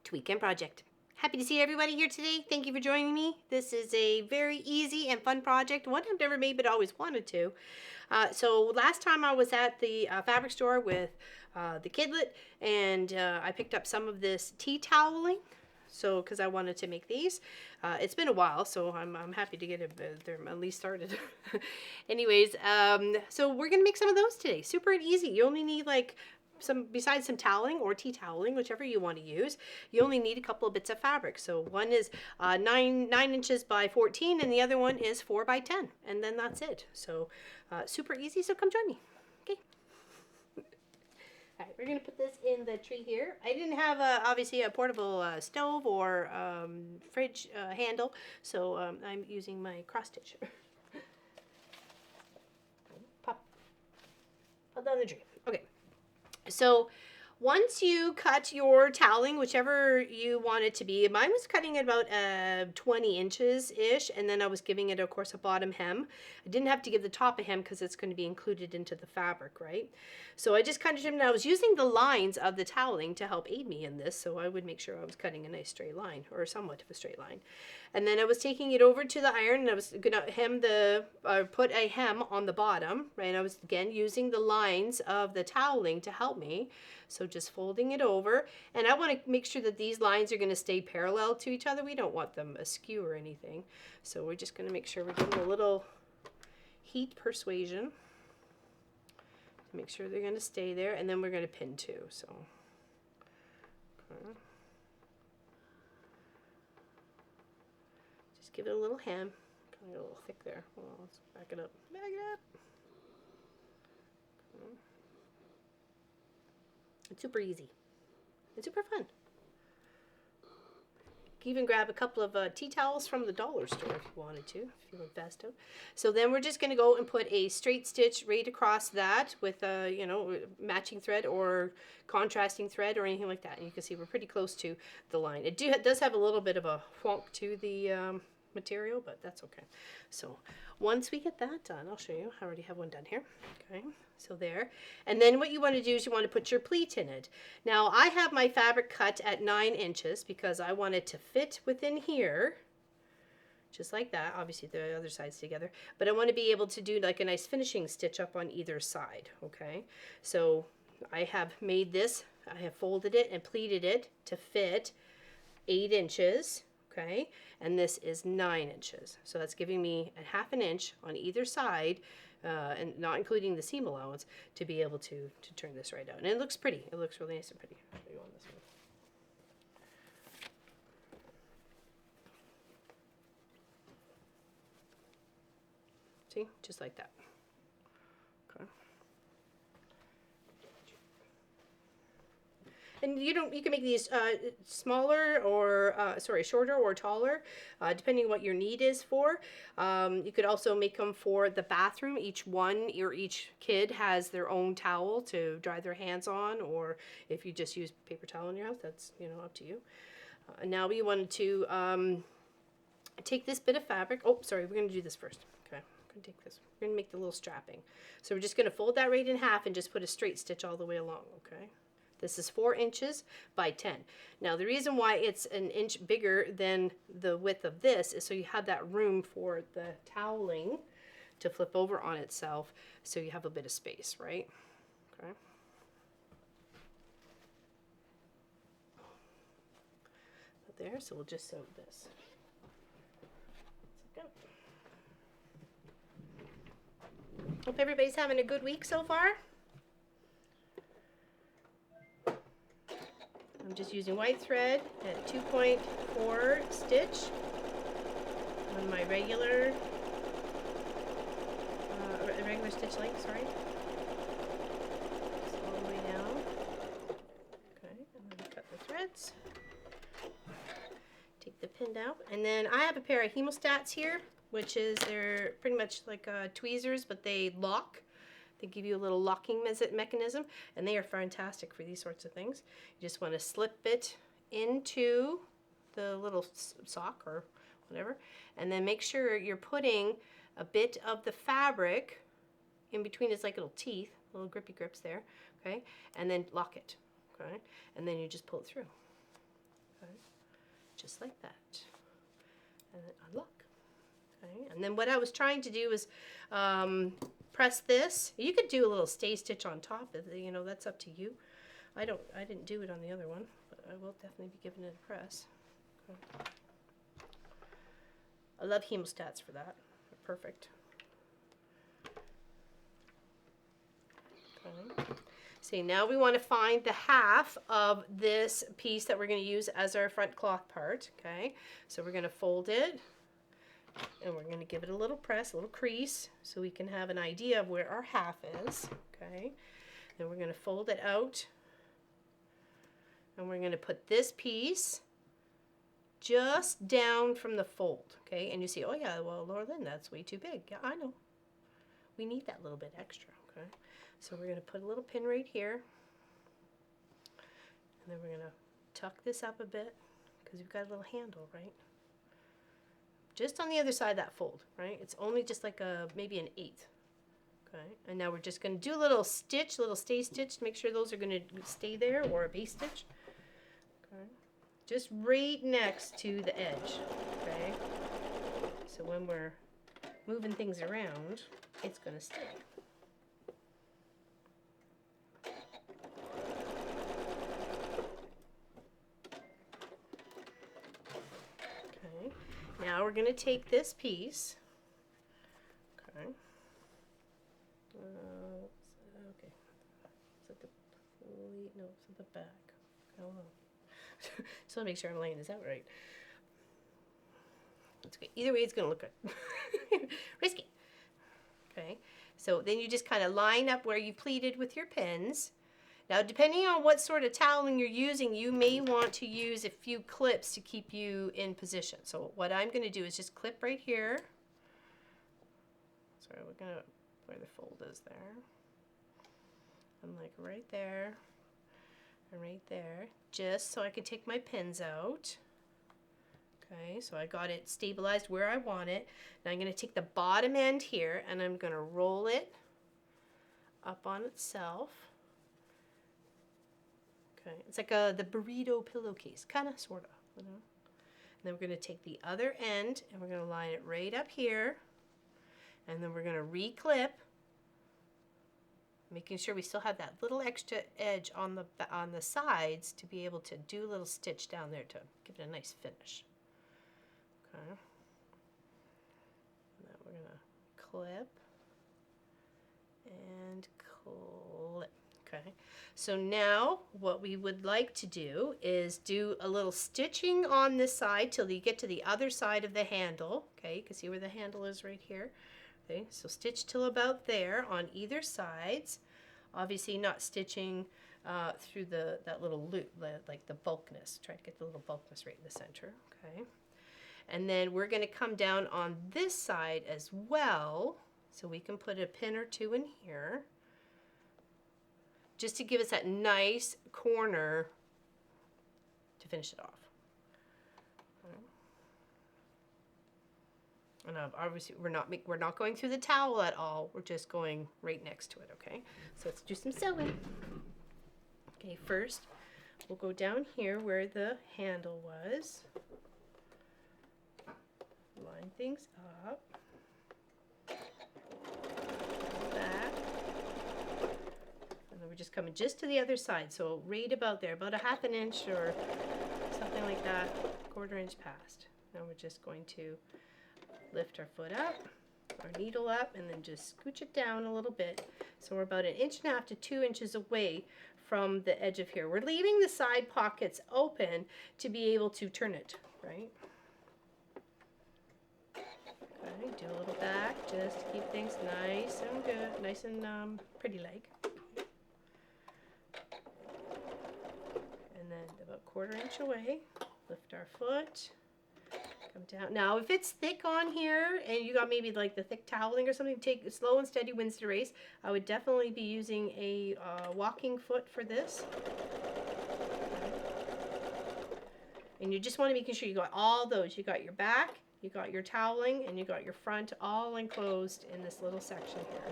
to Weekend Project. Happy to see everybody here today. Thank you for joining me. This is a very easy and fun project, one I've never made but always wanted to. So last time I was at the fabric store with the kidlet, and I picked up some of this tea toweling. So, because I wanted to make these. It's been a while, so I'm happy to get it, they're at least started. Anyways, so we're going to make some of those today. Super and easy. You only need like besides some toweling or tea toweling, whichever you want to use, you only need a couple of bits of fabric. So one is 9 inches by 14, and the other one is 4 by 10, and then that's it. So super easy. So come join me. Okay. All right, we're gonna put this in the tree here. I didn't have obviously a portable stove or fridge handle, so I'm using my cross stitch. Pop down the tree. Okay. So once you cut your toweling, whichever you want it to be, mine was cutting at about 20 inches-ish, and then I was giving it, of course, a bottom hem. I didn't have to give the top a hem because it's going to be included into the fabric, right? So I just kind of trimmed, and I was using the lines of the toweling to help aid me in this, so I would make sure I was cutting a nice straight line, or somewhat of a straight line. And then I was taking it over to the iron, and I was going to hem put a hem on the bottom, right? I was, again, using the lines of the toweling to help me. So just folding it over, and I want to make sure that these lines are going to stay parallel to each other. We don't want them askew or anything. So we're just going to make sure we're doing a little heat persuasion to make sure they're going to stay there, and then we're going to pin too. So okay. Just give it a little hem. Kind of a little thick there. Well, let's back it up. Back it up. Okay. It's super easy. It's super fun. You can even grab a couple of tea towels from the dollar store if you wanted to, if you went fast out. So then we're just going to go and put a straight stitch right across that with you know, matching thread or contrasting thread or anything like that. And you can see we're pretty close to the line. It does have a little bit of a wonk to the material, but that's okay. So once we get that done, I'll show you. I already have one done here. Okay, so there. And then what you want to do is you want to put your pleat in it. Now I have my fabric cut at 9 inches because I want it to fit within here, just like that. Obviously the other side's together, but I want to be able to do like a nice finishing stitch up on either side. Okay, so I have made this, I have folded it and pleated it to fit 8 inches. Okay, and this is 9 inches. So that's giving me a ½ inch on either side, and not including the seam allowance, to be able to turn this right out. And it looks pretty. It looks really nice and pretty. I'll show you on this one. See, just like that. Okay. And you can make these smaller or shorter or taller, depending on what your need is for. You could also make them for the bathroom. Each kid has their own towel to dry their hands on, or if you just use paper towel in your house, that's, you know, up to you. Now we wanted to take this bit of fabric. Oh, sorry, we're going to do this first. Okay, I'm going to take this. We're going to make the little strapping. So we're just going to fold that right in half and just put a straight stitch all the way along. Okay. This is 4 inches by 10. Now the reason why it's an inch bigger than the width of this is so you have that room for the toweling to flip over on itself, so you have a bit of space, right? Okay. There, so we'll just sew this. Hope everybody's having a good week so far. I'm just using white thread at 2.4 stitch on my regular stitch length, sorry. Just all the way down. Okay, and then cut the threads. Take the pin out. And then I have a pair of hemostats here, which is, they're pretty much like tweezers, but they lock. They give you a little locking mechanism, and they are fantastic for these sorts of things. You just want to slip it into the little sock or whatever, and then make sure you're putting a bit of the fabric in between its like little teeth, little grippy grips there, okay? And then lock it, okay? And then you just pull it through. Okay. Just like that. And then unlock. Okay. And then what I was trying to do is press this. You could do a little stay stitch on top of it, you know, that's up to you. I didn't do it on the other one, but I will definitely be giving it a press. Okay. I love hemostats for that. They're perfect. Okay. See, now we want to find the half of this piece that we're going to use as our front cloth part. Okay, so we're going to fold it, and we're going to give it a little press, a little crease, so we can have an idea of where our half is. Okay, then we're going to fold it out, and we're going to put this piece just down from the fold. Okay, and you see, oh yeah, well, Laura Lynn, that's way too big. Yeah, I know. We need that little bit extra. Okay, so we're going to put a little pin right here, and then we're going to tuck this up a bit because we've got a little handle, right? Just on the other side of that fold, right? It's only just like maybe an 1/8. Okay, and now we're just going to do a little stitch, little stay stitch to make sure those are going to stay there, or a base stitch. Okay, just right next to the edge. Okay, so when we're moving things around, it's going to stay. Okay, now we're going to take this piece. Okay. Okay. Is it the pleat? No, it's at the back. I don't know. Just want to make sure I'm laying this out right. It's okay. Either way, it's going to look good. Risky. Okay. So then you just kind of line up where you pleated with your pins. Now, depending on what sort of toweling you're using, you may want to use a few clips to keep you in position. So what I'm going to do is just clip right here. Sorry, we're going to, where the fold is there. I'm like right there and right there, just so I can take my pins out. Okay, so I got it stabilized where I want it. Now I'm going to take the bottom end here and I'm going to roll it up on itself. Okay, it's like the burrito pillowcase, kind of, sort of. You know? And then we're going to take the other end and we're going to line it right up here. And then we're going to re-clip, making sure we still have that little extra edge on the sides to be able to do a little stitch down there to give it a nice finish. Okay. And then we're going to clip and clip. Okay. So now what we would like to do is do a little stitching on this side till you get to the other side of the handle. Okay, you can see where the handle is right here. Okay, so stitch till about there on either sides. Obviously not stitching through that little loop, like the bulkness. Try to get the little bulkness right in the center. Okay, and then we're going to come down on this side as well, so we can put a pin or two in here, just to give us that nice corner to finish it off. And obviously we're not going through the towel at all. We're just going right next to it, okay? So let's do some sewing. Okay, first we'll go down here where the handle was. Line things up. Back. And then we're just coming just to the other side. So right about there, about a 1/2 inch or something like that, 1/4 inch past. Now we're just going to lift our foot up, our needle up, and then just scooch it down a little bit. So we're about 1.5 inches to 2 inches away from the edge of here. We're leaving the side pockets open to be able to turn it, right? Okay, do a little back just to keep things nice and good, nice and pretty like. And then about 1/4 inch away, lift our foot. Down. Now, if it's thick on here and you got maybe like the thick toweling or something, take slow and steady wins the race. I would definitely be using a walking foot for this. And you just want to make sure you got all those. You got your back, you got your toweling, and you got your front all enclosed in this little section here.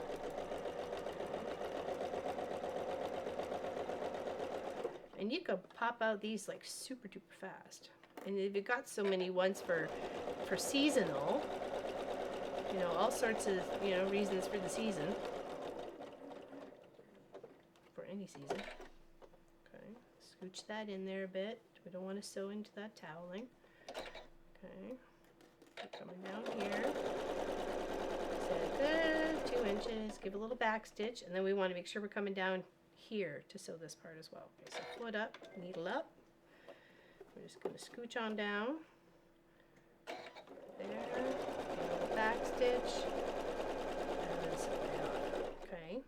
And you can pop out these like super duper fast. And if you've got so many ones for seasonal, you know, all sorts of, you know, reasons for the season. For any season. Okay, scooch that in there a bit. We don't want to sew into that toweling. Okay, coming down here. Set a good 2 inches. Give a little back stitch, and then we want to make sure we're coming down here to sew this part as well. Okay, so foot up, needle up. We're just going to scooch on down. There. Give a little back stitch. And then sew it on. Okay.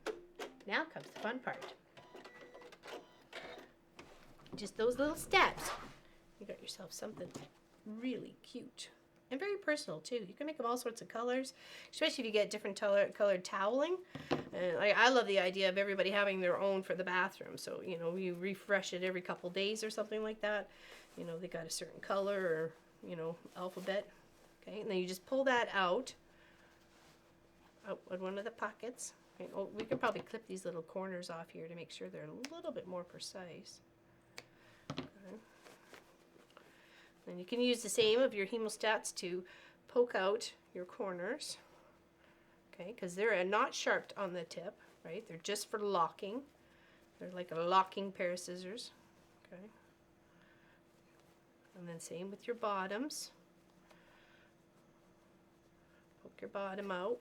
Now comes the fun part. Just those little steps. You got yourself something really cute. And very personal too. You can make them all sorts of colors, especially if you get different colored toweling. And I love the idea of everybody having their own for the bathroom. So, you know, you refresh it every couple days or something like that. You know, they got a certain color or, you know, alphabet. Okay, and then you just pull that out of one of the pockets. Okay, oh, we could probably clip these little corners off here to make sure they're a little bit more precise. Okay. And you can use the same of your hemostats to poke out your corners. Okay, because they're not sharp on the tip, right? They're just for locking. They're like a locking pair of scissors. Okay. And then same with your bottoms. Poke your bottom out.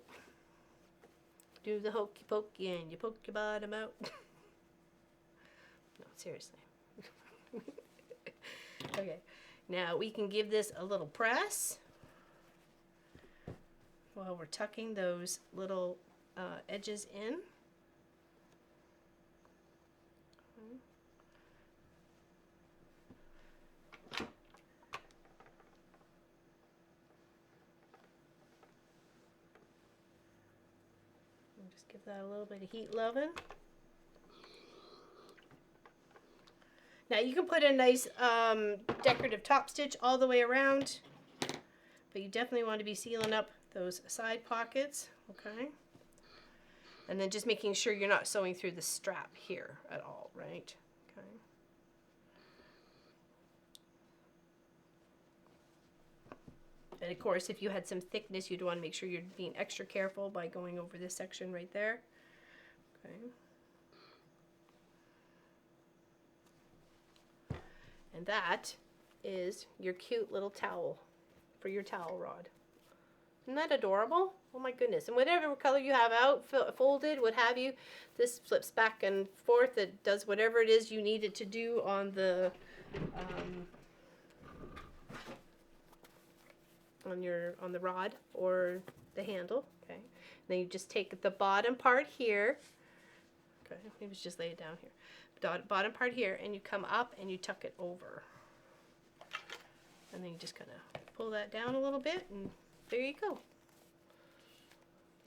Do the hokey pokey and you poke your bottom out. No, seriously. Okay, now we can give this a little press while we're tucking those little edges in. Just give that a little bit of heat loving. Now you can put a nice decorative top stitch all the way around, but you definitely want to be sealing up those side pockets, okay? And then just making sure you're not sewing through the strap here at all, right? Okay. And of course, if you had some thickness, you'd want to make sure you're being extra careful by going over this section right there. Okay. And that is your cute little towel for your towel rod. Isn't that adorable? Oh my goodness. And whatever color you have out, folded, what have you, this flips back and forth. It does whatever it is you need it to do on the on the rod or the handle. Okay. And then you just take the bottom part here. Okay, maybe just lay it down here. Bottom part here, and you come up and you tuck it over. And then you just kind of pull that down a little bit, and there you go.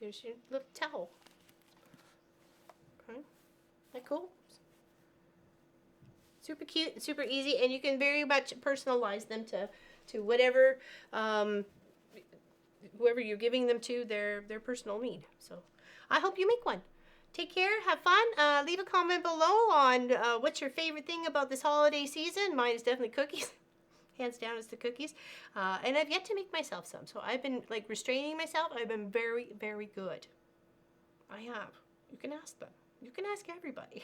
There's your little towel. Okay, isn't that cool? Super cute and super easy, and you can very much personalize them to whatever whoever you're giving them to, their personal need. So I hope you make one. Take care, have fun. Leave a comment below on what's your favorite thing about this holiday season. Mine is definitely cookies. Hands down, it's the cookies. And I've yet to make myself some. So I've been like restraining myself. I've been very, very good. I have. You can ask them. You can ask everybody.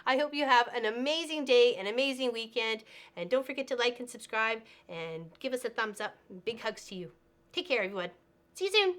I hope you have an amazing day, an amazing weekend. And don't forget to like and subscribe and give us a thumbs up. Big hugs to you. Take care, everyone. See you soon.